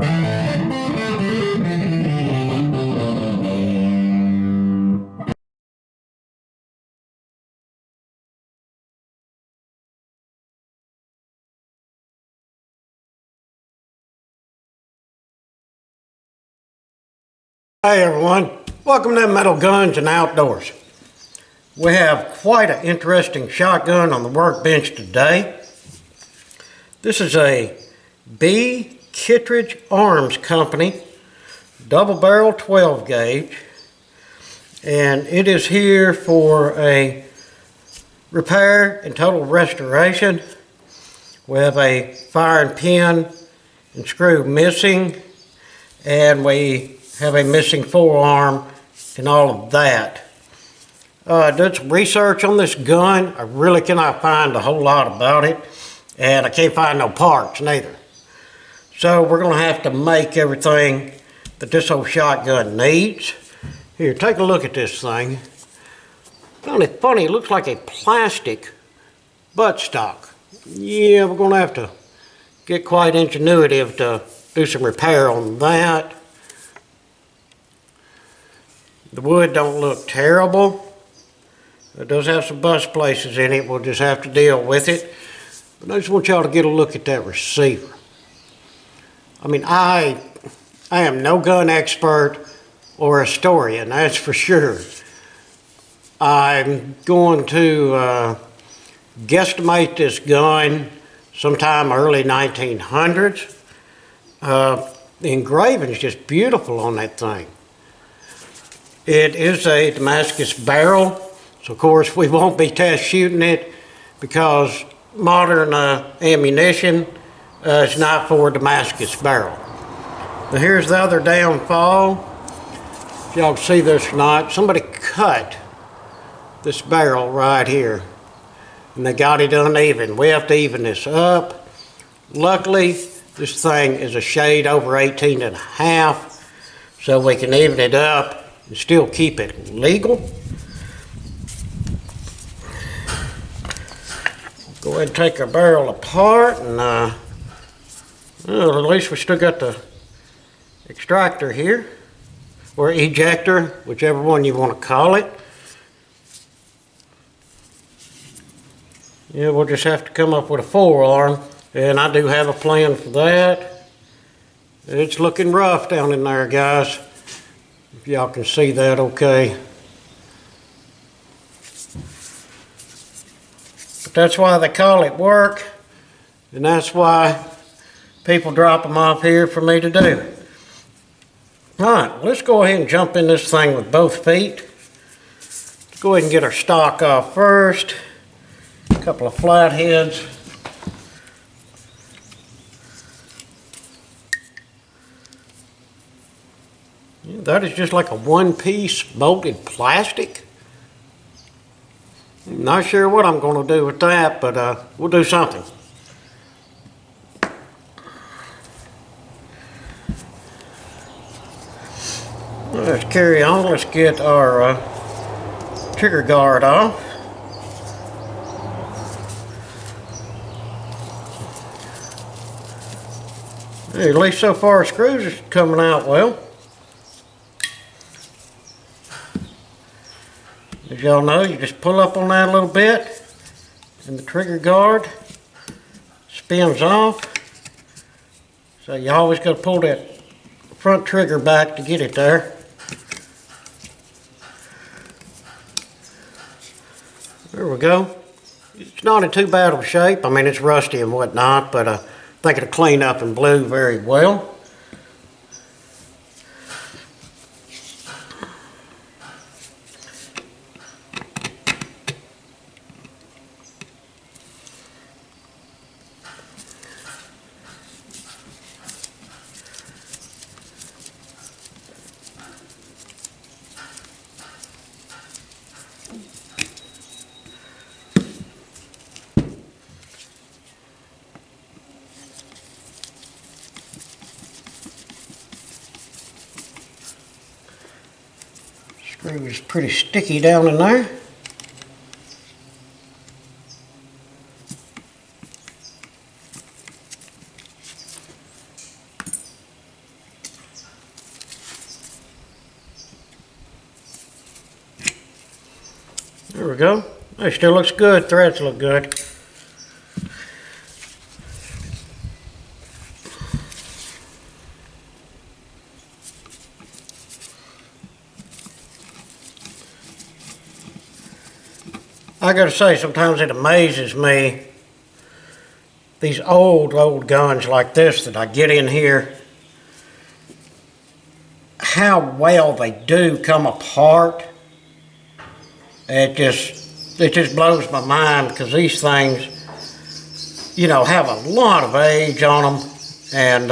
Hey everyone, welcome to Metal Guns and Outdoors. We have quite an interesting shotgun on the workbench today. This is a Kittredge Arms Company double barrel 12 gauge, and it is here for a repair and total restoration. We have a firing pin and screw missing, and we have a missing forearm and all of that. Did some research on this gun. I really cannot find a whole lot about it, and I can't find no parts neither. So we're going to have to make everything that this old shotgun needs. Here, take a look at this thing. Kind of funny, it looks like a plastic buttstock. Yeah, we're going to have to get quite ingenuitive to do some repair on that. The wood don't look terrible. It does have some bust places in it. We'll just have to deal with it. But I just want y'all to get a look at that receiver. I mean, I am no gun expert or historian, that's for sure. I'm going to guesstimate this gun sometime early 1900s. The engraving is just beautiful on that thing. It is a Damascus barrel, so of course we won't be test shooting it because modern ammunition is not for Damascus barrel. Now here's the other downfall. If y'all can see this or not, somebody cut this barrel right here and they got it uneven. We have to even this up. Luckily, this thing is a shade over 18 and a half, so we can even it up and still keep it legal. Go ahead and take our barrel apart, and well, at least we still got the extractor here, or ejector, whichever one you want to call it. Yeah, we'll just have to come up with a forearm, and I do have a plan for that. It's looking rough down in there, guys. If y'all can see that okay. But that's why they call it work, and that's why people drop them off here for me to do. Alright, let's go ahead and jump in this thing with both feet. Let's go ahead and get our stock off first. A couple of flatheads. Yeah, that is just like a one-piece molded plastic. I'm not sure what I'm going to do with that, but we'll do something. Let's carry on. Let's get our trigger guard off. Hey, at least so far screws are coming out well. As y'all know, you just pull up on that a little bit and the trigger guard spins off. So you always got to pull that front trigger back to get it there. There we go. It's not in too bad of a shape. I mean, it's rusty and whatnot, but I think it'll clean up and blue very well. Screw is pretty sticky down in there. There we go. It still looks good. Threads look good. I gotta say, sometimes it amazes me, these old guns like this that I get in here, how well they do come apart. It just blows my mind, because these things, you know, have a lot of age on them, and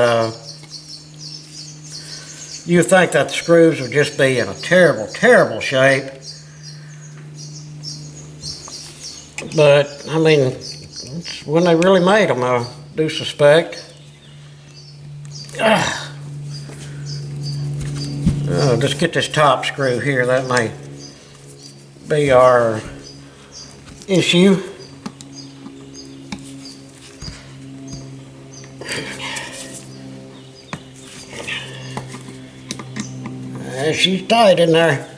you think that the screws would just be in a terrible, terrible shape. But, I mean, it's when they really made them, I do suspect. Just get this top screw here. That may be our issue. She's tight in there.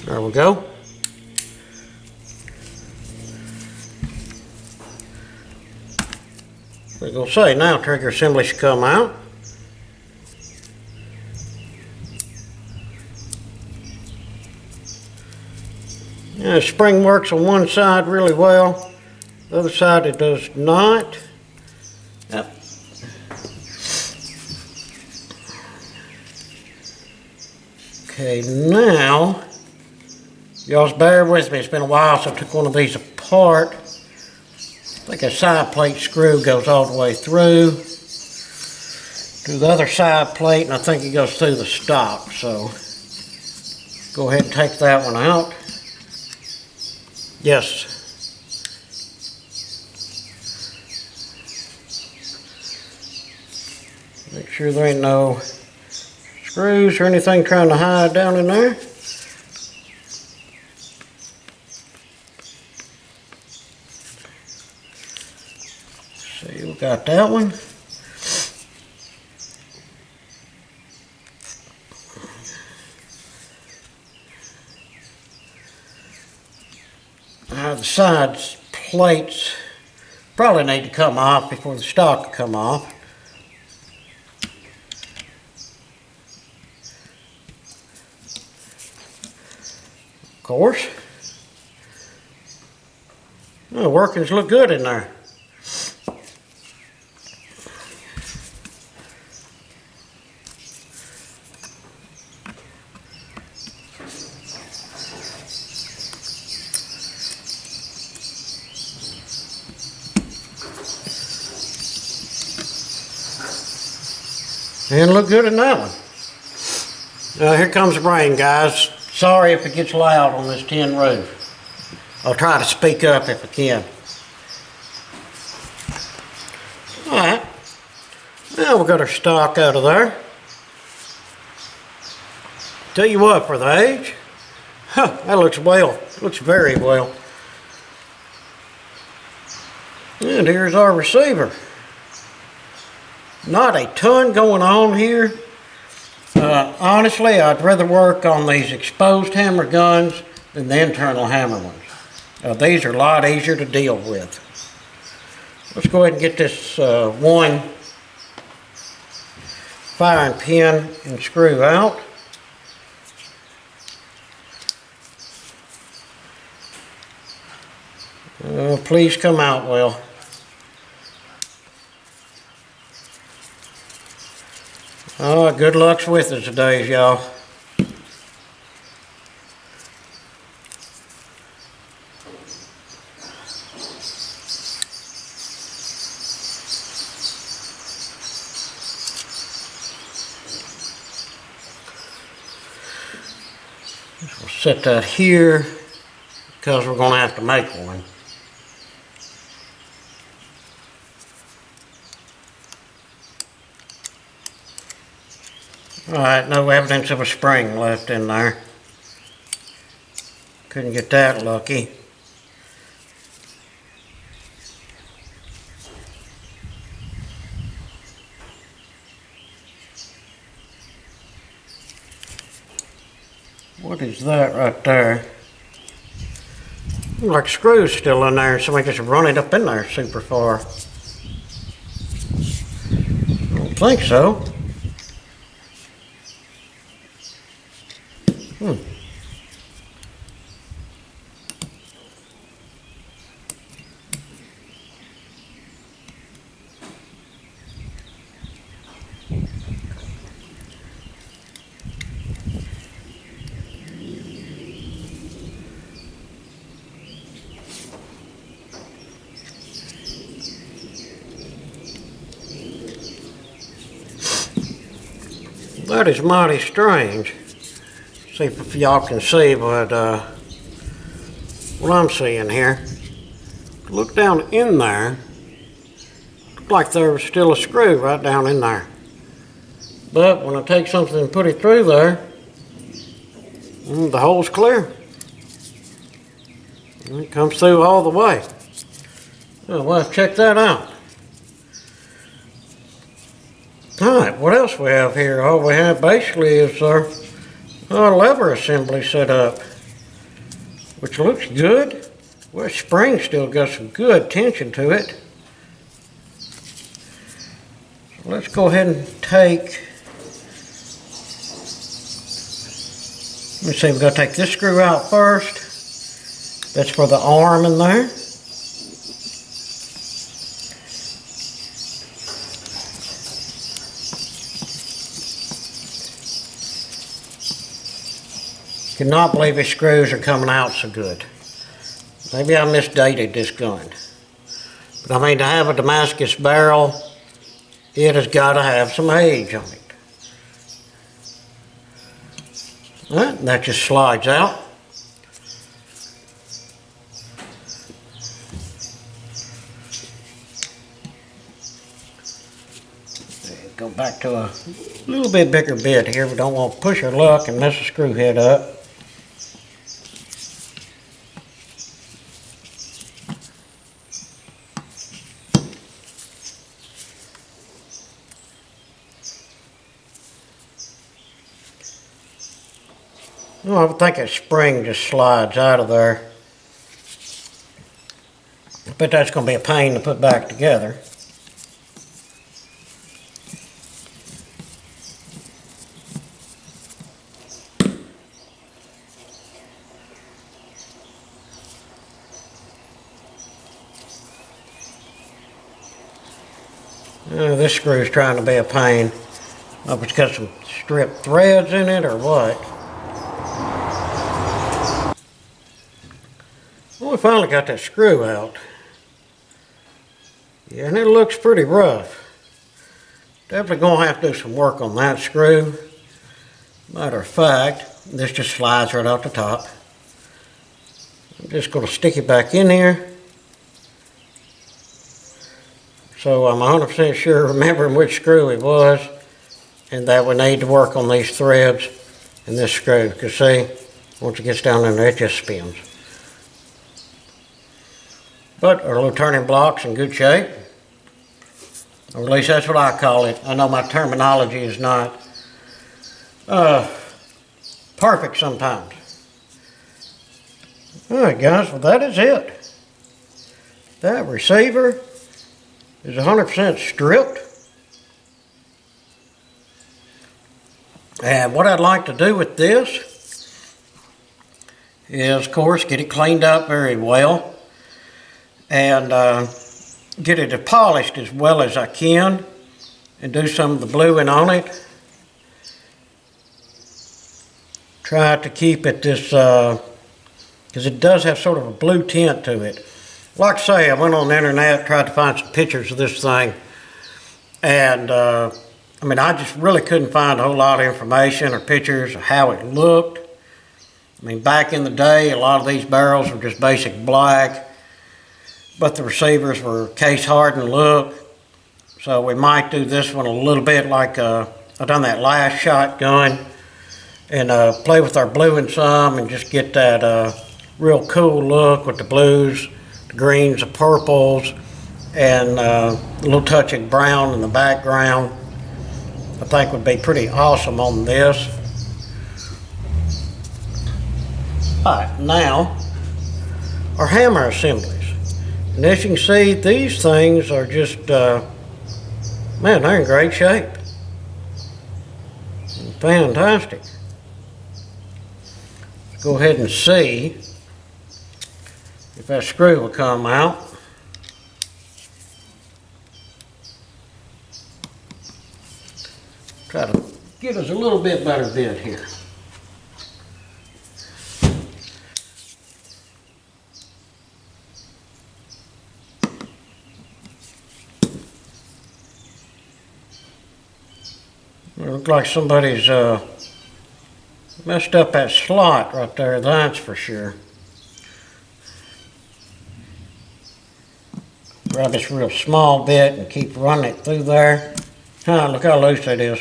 There we go. We're going to say now trigger assembly should come out. Yeah, the spring works on one side really well. The other side it does not. Yep. Okay, now, y'all bear with me. It's been a while since I took one of these apart. I think a side plate screw goes all the way through to the other side plate, and I think it goes through the stock. So, go ahead and take that one out. Yes. Make sure there ain't no screws or anything trying to hide down in there. See, we got that one. The sides plates probably need to come off before the stock will come off. Of course. The workings look good in there. And look good in that one. Here comes the rain, guys. Sorry if it gets loud on this tin roof. I'll try to speak up if I can. Alright. Now we've got our stock out of there. Tell you what, for the age, that looks well. Looks very well. And here's our receiver. Not a ton going on here. Honestly, I'd rather work on these exposed hammer guns than the internal hammer ones. These are a lot easier to deal with. Let's go ahead and get this one firing pin and screw out. Please come out well. Oh, good luck's with us today, y'all. We'll set that here because we're going to have to make one. Alright, no evidence of a spring left in there. Couldn't get that lucky. What is that right there? Looks like screws still in there. Somebody just run it up in there super far. I don't think so. That is mighty strange. See if y'all can see what I'm seeing here. Look down in there. Looked like there was still a screw right down in there. But when I take something and put it through there, the hole's clear. And it comes through all the way. Well, we'll have to check that out. Alright, what else we have here? All we have basically is our lever assembly set up, which looks good. Well, spring still got some good tension to it. So let's go ahead and take, let me see, we've got to take this screw out first. That's for the arm in there. Cannot believe his screws are coming out so good. Maybe I misdated this gun. But I mean, to have a Damascus barrel, it has got to have some age on it. Alright, that just slides out. Go back to a little bit bigger bit here. We don't want to push our luck and mess the screw head up. Well, I would think that spring just slides out of there. I bet that's going to be a pain to put back together. This screw is trying to be a pain. I hope it's got some stripped threads in it or what. Well, we finally got that screw out. Yeah, and it looks pretty rough. Definitely going to have to do some work on that screw. Matter of fact, this just slides right off the top. I'm just going to stick it back in here. So I'm 100% sure remembering which screw it was, and that we need to work on these threads and this screw, because see, once it gets down in there, it just spins. But our little turning block's in good shape, or at least that's what I call it. I know my terminology is not perfect sometimes. Alright guys, well that is it. That receiver is 100% stripped. And what I'd like to do with this is, of course, get it cleaned up very well and get it polished as well as I can and do some of the bluing on it. Try to keep it this, because it does have sort of a blue tint to it. Like I say, I went on the internet, tried to find some pictures of this thing, and I mean, I just really couldn't find a whole lot of information or pictures of how it looked. I mean, back in the day, a lot of these barrels were just basic black, but the receivers were case hardened look. So we might do this one a little bit like I done that last shotgun, and play with our bluing some and just get that real cool look with the blues, greens, the purples, and a little touch of brown in the background. I think would be pretty awesome on this. Alright, now our hammer assemblies. And as you can see, these things are just, man, they're in great shape. Fantastic. Let's go ahead and see if that screw will come out. Try to get us a little bit better bit here. It looks like somebody's messed up that slot right there, that's for sure. Grab this real small bit and keep running it through there. Look how loose it is.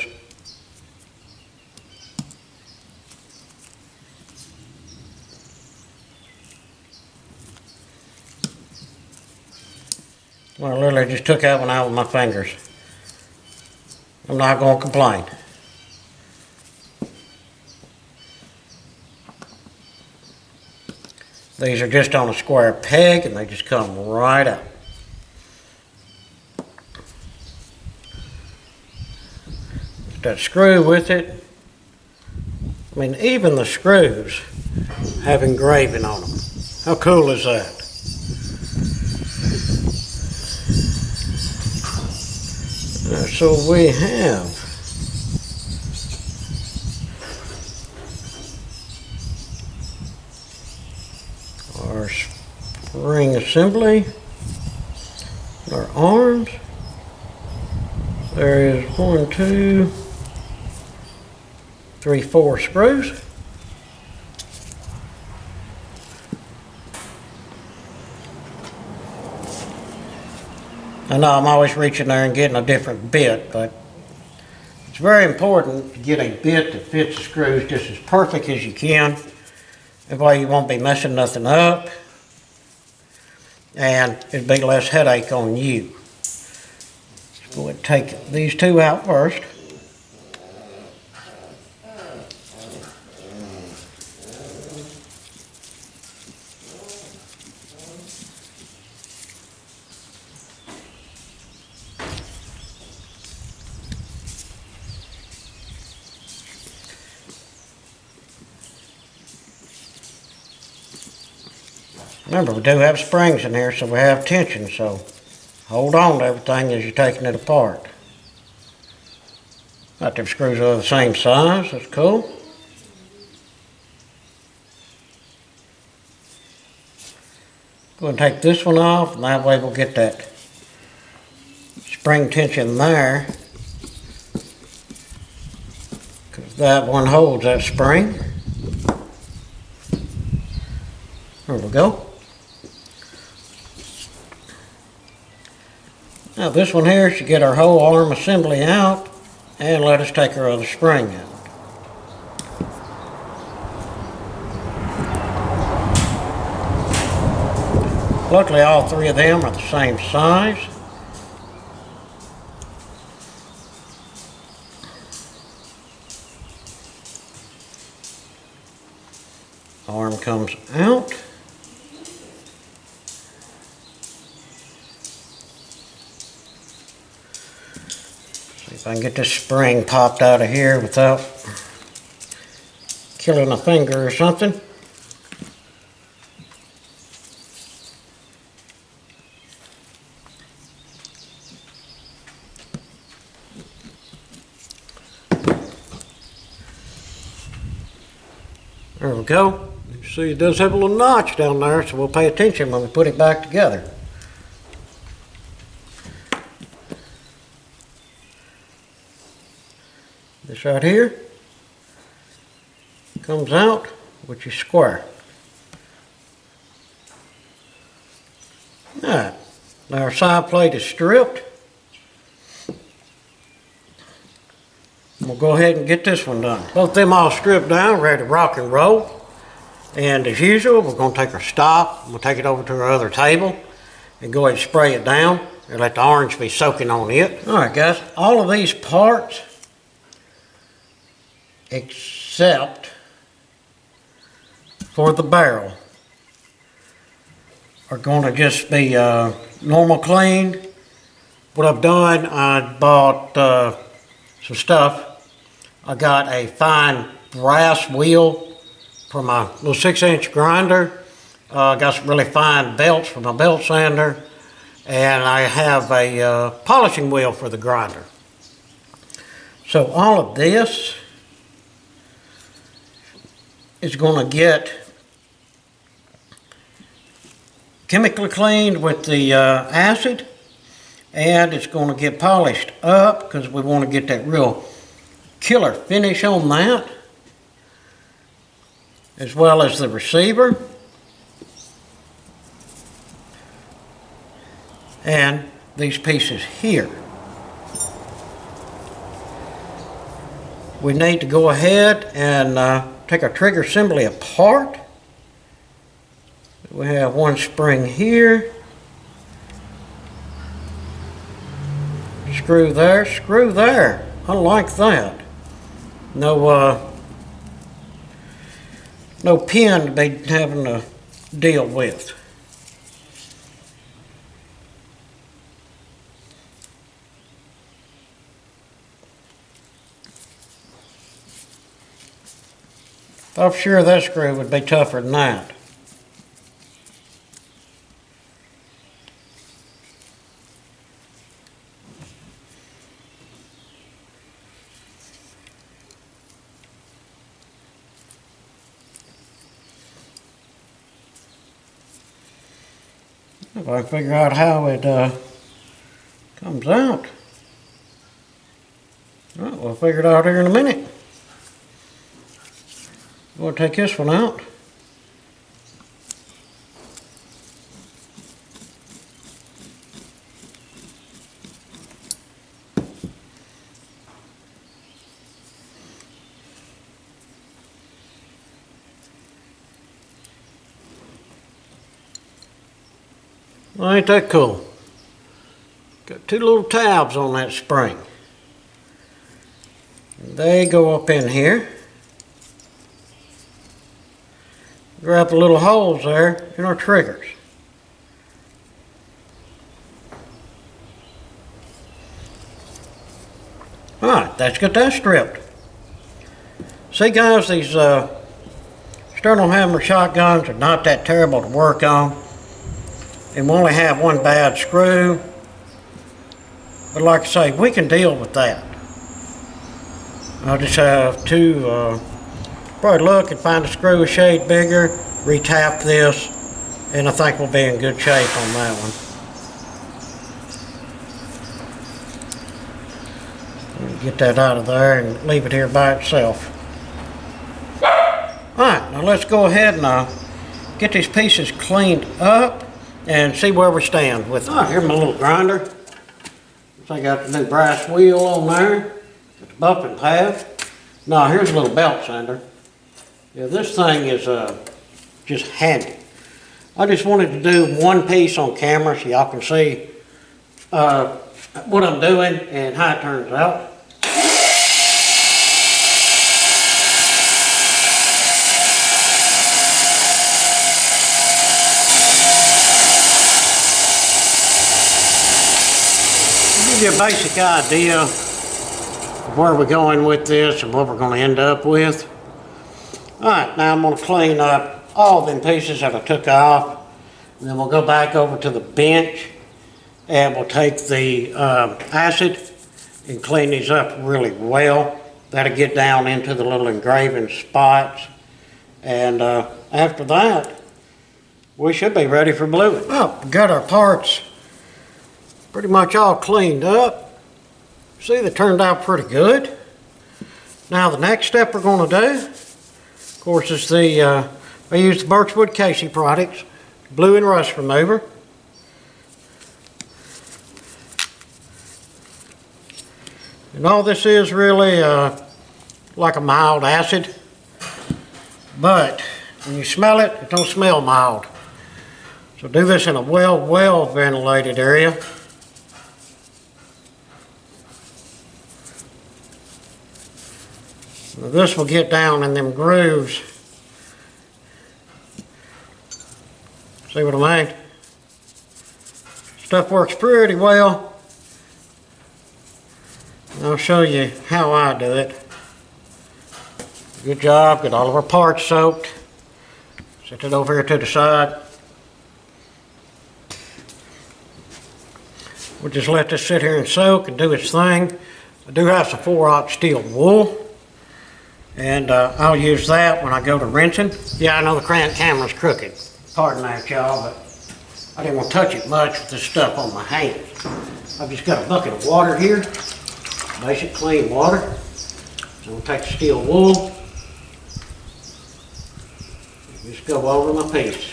Well, I literally just took that one out with my fingers. I'm not going to complain. These are just on a square peg and they just come right out. That screw with it. I mean, even the screws have engraving on them. How cool is that? So we have our spring assembly, our arms. There is 1, 2, 3, 4 screws. I know I'm always reaching there and getting a different bit, but it's very important to get a bit that fits the screws just as perfect as you can. That way you won't be messing nothing up, and it'll be less headache on you. Let's go ahead and take these two out first. Remember, we do have springs in here, so we have tension, so hold on to everything as you're taking it apart. Got them screws are the same size, that's cool. Go ahead and take this one off, and that way we'll get that spring tension there, because that one holds that spring. There we go. Now this one here should get our whole arm assembly out and let us take our other spring out. Luckily all three of them are the same size. Arm comes out. See if I can get this spring popped out of here without killing a finger or something. There we go. You see it does have a little notch down there, so we'll pay attention when we put it back together. This right here comes out, which is square. Alright, now our side plate is stripped. We'll go ahead and get this one done. Both them all stripped down, ready to rock and roll. And as usual, we're going to take our stock, we'll take it over to our other table and go ahead and spray it down and let the orange be soaking on it. Alright guys, all of these parts except for the barrel are going to just be normal cleaned. What I've done, I bought some stuff. I got a fine brass wheel for my little 6-inch grinder. Got some really fine belts for my belt sander. And I have a polishing wheel for the grinder. So all of this is going to get chemically cleaned with the acid, and it's going to get polished up because we want to get that real killer finish on that, as well as the receiver and these pieces here. We need to go ahead and take our trigger assembly apart. We have one spring here, screw there. I like that. No pin to be having to deal with. I'm sure that screw would be tougher than that. If I figure out how it comes out. All right, we'll figure it out here in a minute. We'll take this one out. Well, ain't that cool? Got two little tabs on that spring. They go up in here. Grab the little holes there in our triggers. Alright, let's get that stripped. See guys, these sternal hammer shotguns are not that terrible to work on. And we only have one bad screw. But like I say, we can deal with that. I'll just have to probably look and find a screw a shade bigger, re-tap this, and I think we'll be in good shape on that one. Get that out of there and leave it here by itself. Alright, now let's go ahead and get these pieces cleaned up and see where we stand with them. Here's my little grinder. So I got the new brass wheel on there, got the bumping pad. Now here's a little belt sander. Yeah, this thing is just handy. I just wanted to do one piece on camera so y'all can see what I'm doing and how it turns out. Give you a basic idea of where we're going with this and what we're going to end up with. Alright, now I'm going to clean up all them pieces that I took off, and then we'll go back over to the bench and we'll take the acid and clean these up really well. That'll get down into the little engraving spots, and after that we should be ready for bluing. Well, we got our parts pretty much all cleaned up. See, they turned out pretty good. Now the next step we're going to do, of course, is I use the Birchwood Casey products, blue and rust remover. And all this is really like a mild acid, but when you smell it, it don't smell mild. So do this in a well ventilated area. Now this will get down in them grooves See what I mean? Stuff works pretty well. I'll show you how I do it. Good job, got all of our parts soaked. Set it over here to the side. We'll just let this sit here and soak and do its thing. I do have some 4/0 steel wool, and I'll use that when I go to rinsing. Yeah, I know the camera's crooked. Pardon that, y'all, but I didn't want to touch it much with this stuff on my hands. I've just got a bucket of water here, basic clean water. So I'm going to take the steel wool, just go over my piece.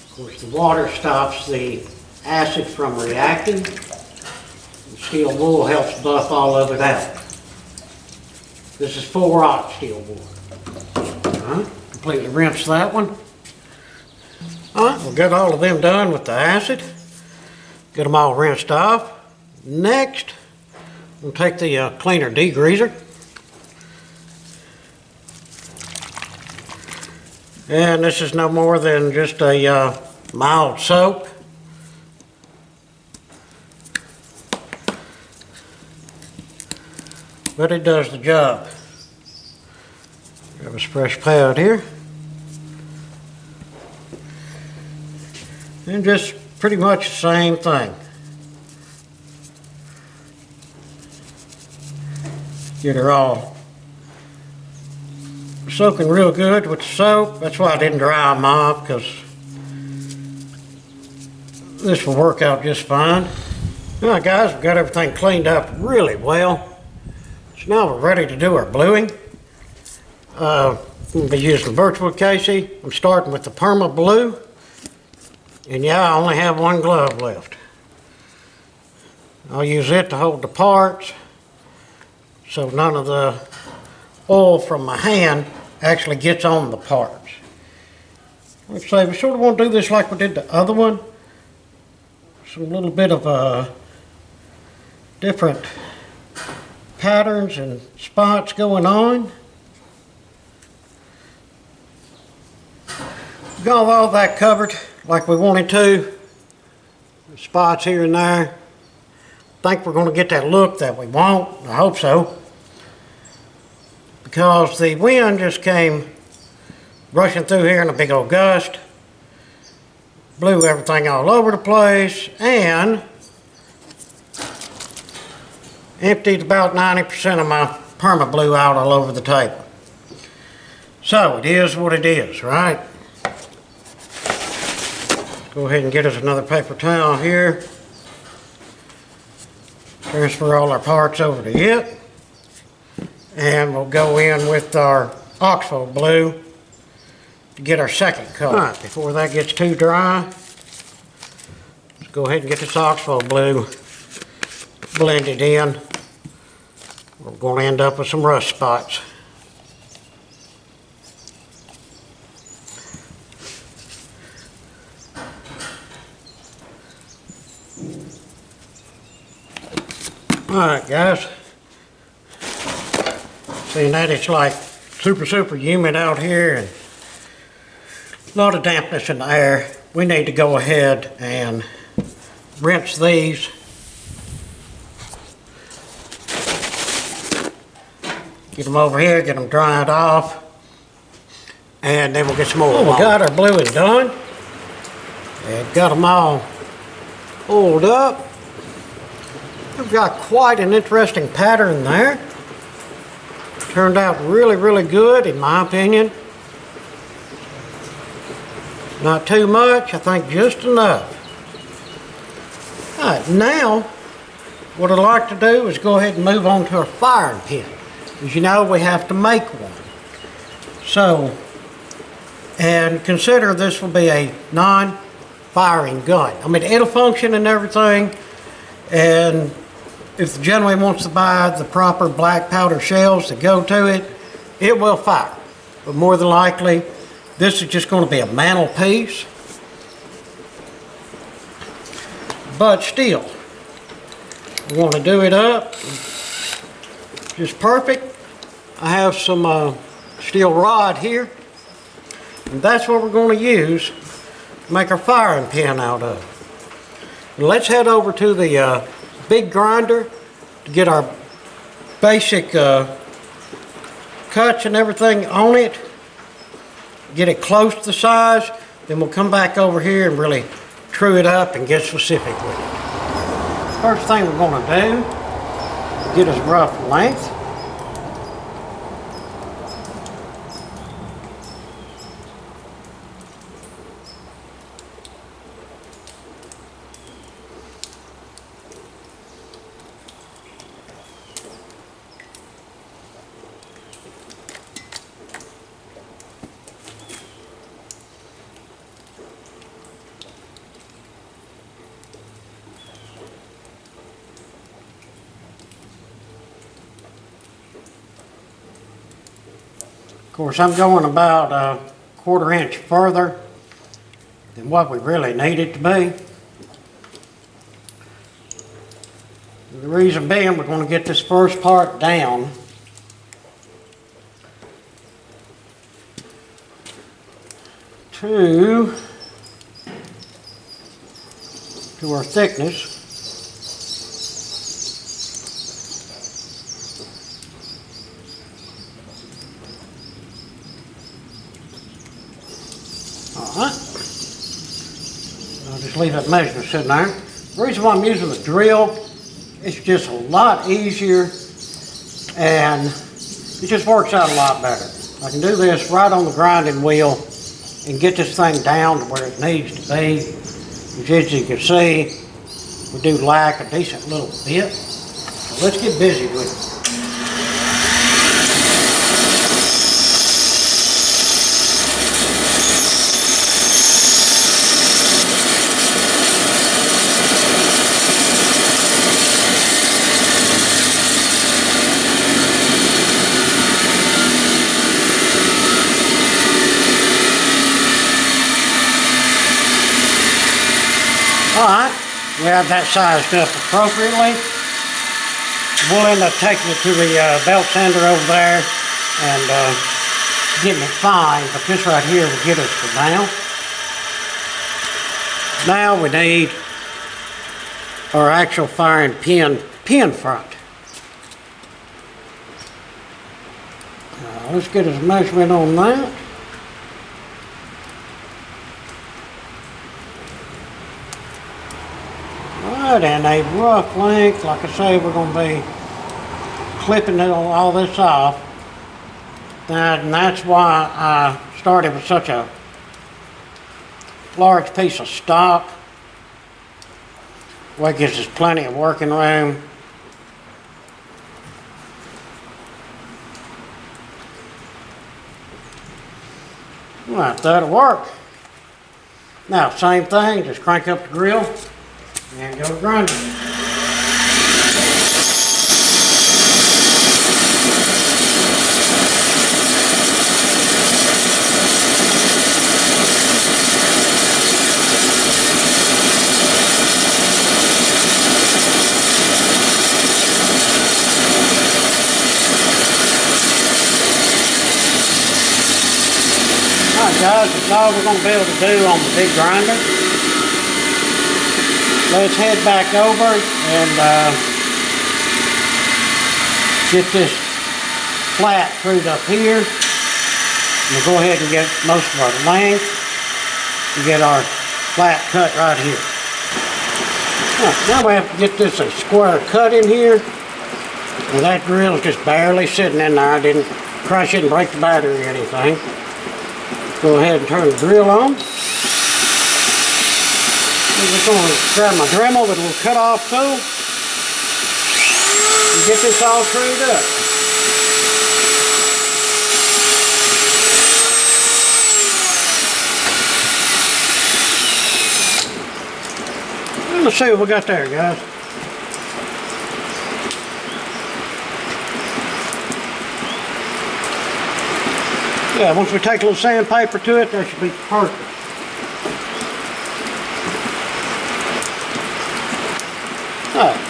Of course, the water stops the acid from reacting. The steel wool helps buff all of it out. This is 4/0 steel wool. Completely rinse that one. Alright, we'll get all of them done with the acid. Get them all rinsed off. Next, we'll take the cleaner degreaser. And this is no more than just a mild soap. But it does the job. Grab a fresh pad here. And just pretty much the same thing. Get her all soaking real good with the soap. That's why I didn't dry them off, because this will work out just fine. All right, guys, we've got everything cleaned up really well. So now we're ready to do our bluing. We'll be using Birchwood Casey. I'm starting with the Perma Blue. And yeah, I only have one glove left. I'll use it to hold the parts so none of the oil from my hand actually gets on the parts. Let's say we sort of want to do this like we did the other one. Some little bit of different patterns and spots going on. Got all that covered like we wanted to. Spots here and there. Think we're going to get that look that we want. I hope so. Because the wind just came rushing through here in a big old gust. Blew everything all over the place and emptied about 90% of my Perma Blue out all over the table. So it is what it is, right? Go ahead and get us another paper towel here. Transfer all our parts over to it. And we'll go in with our Oxbow Blue to get our second color. All right, before that gets too dry, let's go ahead and get this Oxbow Blue blended in. We're going to end up with some rust spots. Alright guys, seeing that it's like super humid out here and a lot of dampness in the air, we need to go ahead and rinse these. Get them over here, get them dried off, and then we'll get some more. We got our bluing done and got them all oiled up. We've got quite an interesting pattern there. Turned out really good in my opinion. Not too much, I think just enough. Alright, now what I'd like to do is go ahead and move on to our firing pin. As you know, we have to make one. So, and consider this will be a non-firing gun. I mean, it'll function and everything, and if the gentleman wants to buy the proper black powder shells that go to it, it will fire. But more than likely, this is just going to be a mantle piece. But still, we want to do it up just perfect. I have some steel rod here, and that's what we're going to use make our firing pin out of. Let's head over to the big grinder to get our basic cuts and everything on it. Get it close to the size, then we'll come back over here and really true it up and get specific with it. First thing we're going to do, get us rough length. Of course, I'm going about a 1/4 inch further than what we really need it to be. The reason being, we're going to get this first part down to our thickness. Alright, I'll just leave that measurement sitting there. The reason why I'm using the drill, it's just a lot easier and it just works out a lot better. I can do this right on the grinding wheel and get this thing down to where it needs to be. As you can see, we do lack a decent little bit. So let's get busy with it. Alright, we have that sized up appropriately. We'll end up taking it to the belt sander over there and getting it fine, but this right here will get us to now. Now we need our actual firing pin front. Let's get his measurement on that. And a rough length, like I say, we're going to be clipping all this off. And that's why I started with such a large piece of stock. Well, it gives us plenty of working room. Right, that'll work. Now, same thing, just crank up the grill and go grinding. Alright guys, that's all we're going to be able to do on the big grinder. Let's head back over and get this flat screwed up here. We'll go ahead and get most of our length and get our flat cut right here. Right, now we have to get this a square cut in here. Well, that drill is just barely sitting in there. I didn't crush it and break the battery or anything. Go ahead and turn the drill on. I'm just going to grab my Dremel with a little cut-off tool and get this all screwed up. Let's see what we got there, guys. Yeah, once we take a little sandpaper to it, that should be perfect.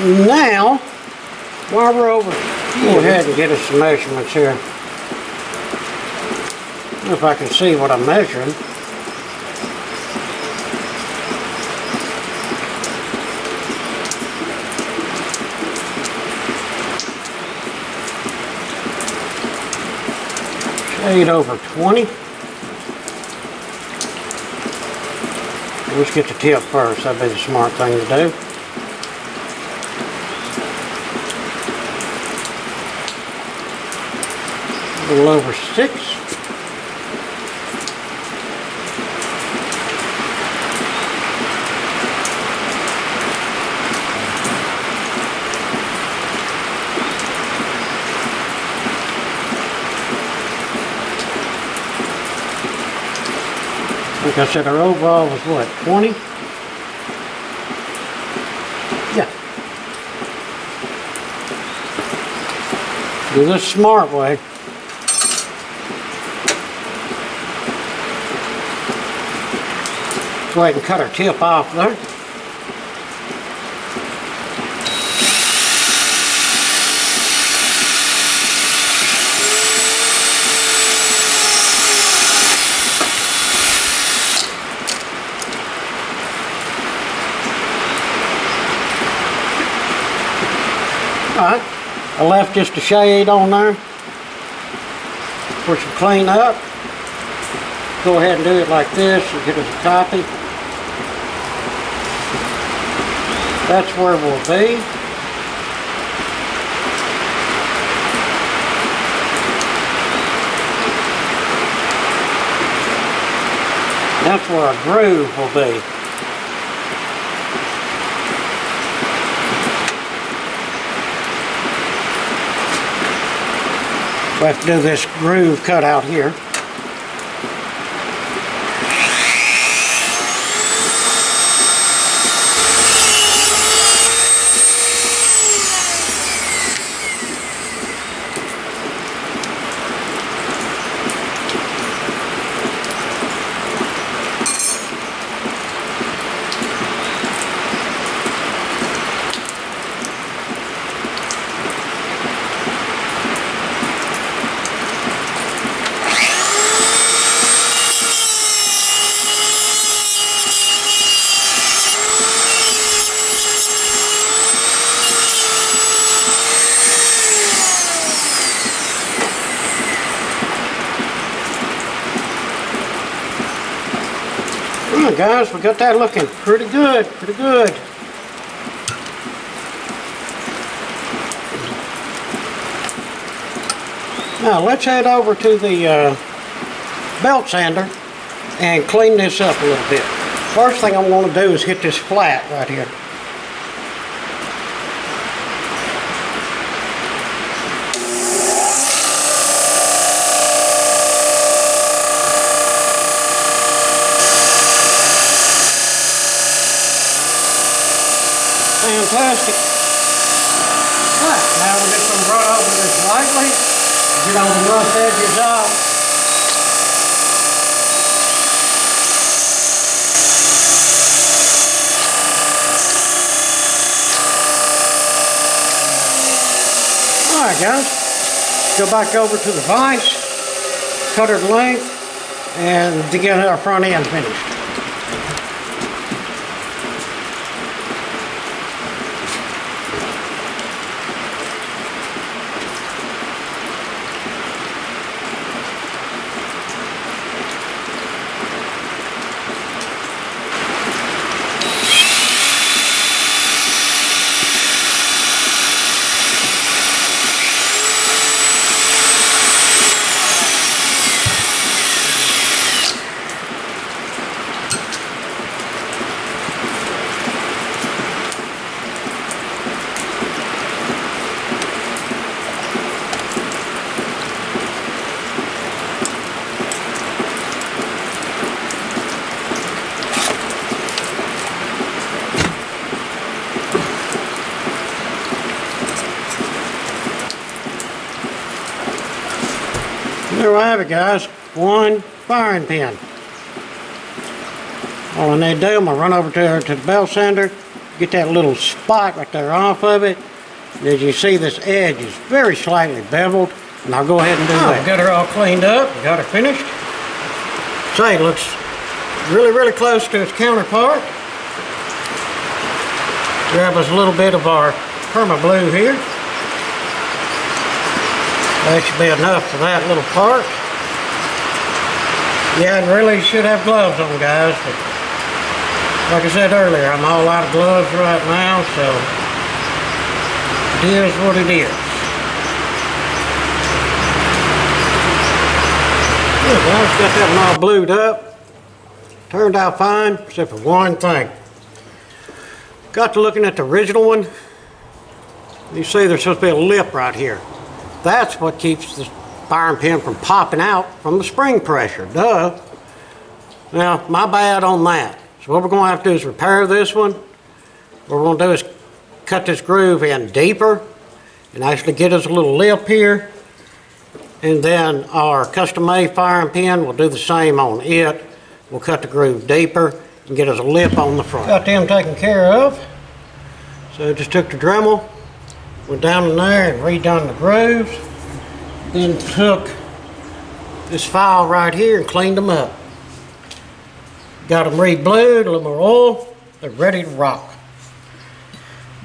Now, while we're over, go ahead and get us some measurements here. If I can see what I'm measuring. 8 over 20. Let's get the tip first. That'd be the smart thing to do. A little over 6. Like I said, our overall was what, 20? Yeah. Do this smart way. Go ahead and cut our tip off there. Alright, I left just a shade on there for some clean up. Go ahead and do it like this and get us a copy. That's where we'll be. That's where our groove will be. We have to do this groove cut out here. Alright guys, we got that looking pretty good, Now let's head over to the belt sander and clean this up a little bit. First thing I'm going to do is hit this flat right here. Fantastic. Right, now we're just going to run over this lightly, get all the rough edges off. Alright guys, go back over to the vise, cut her to length, and to get our front end finished. There we have it guys, one firing pin. All I need to do, I'm going to run over to the belt sander, get that little spot right there off of it. And as you see, this edge is very slightly beveled, and I'll go ahead and do that. We've got her all cleaned up, got her finished. Say, it looks really close to its counterpart. Grab us a little bit of our perma blue here. That should be enough for that little part. Yeah, I really should have gloves on, guys, but like I said earlier, I'm all out of gloves right now, so it is what it is. Yeah, guys, got that one all blued up. Turned out fine, except for one thing. Got to looking at the original one. You see there's supposed to be a lip right here. That's what keeps the firing pin from popping out from the spring pressure. Duh. Now, my bad on that. So what we're going to have to do is repair this one. What we're going to do is cut this groove in deeper and actually get us a little lip here. And then our custom-made firing pin will do the same on it. We'll cut the groove deeper and get us a lip on the front. Got them taken care of. So just took the Dremel, went down in there and redone the grooves. Then took this file right here and cleaned them up. Got them re-blued, a little more oil. They're ready to rock.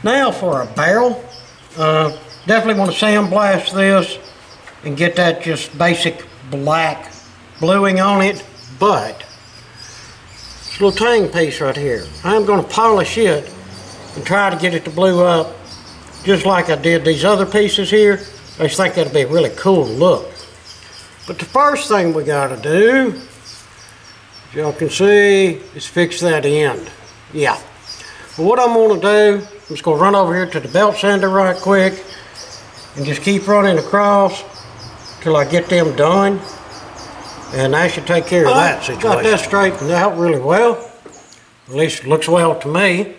Now for a barrel. Definitely want to sandblast this and get that just basic black bluing on it, but this little tang piece right here, I'm going to polish it and try to get it to blue up just like I did these other pieces here. I just think that'll be a really cool look. But the first thing we got to do, as y'all can see, is fix that end. Yeah. But what I'm going to do, I'm just going to run over here to the belt sander right quick and just keep running across till I get them done, and that should take care of that situation. Got that straightened out really well. At least it looks well to me.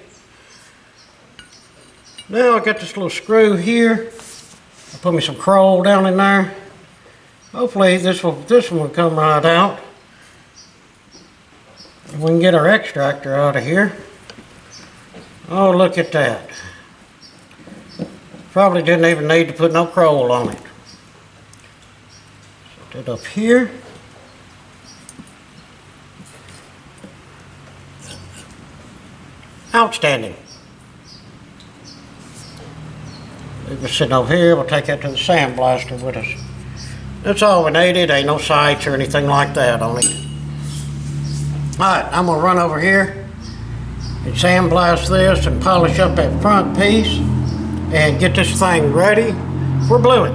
Now I got this little screw here. I put me some crowel down in there. Hopefully this one will come right out. And we can get our extractor out of here. Oh, look at that. Probably didn't even need to put no crowel on it. Set that up here. Outstanding. Leave it sitting over here. We'll take that to the sandblaster with us. That's all we needed. Ain't no sights or anything like that on it. Alright, I'm going to run over here and sandblast this and polish up that front piece and get this thing ready for bluing.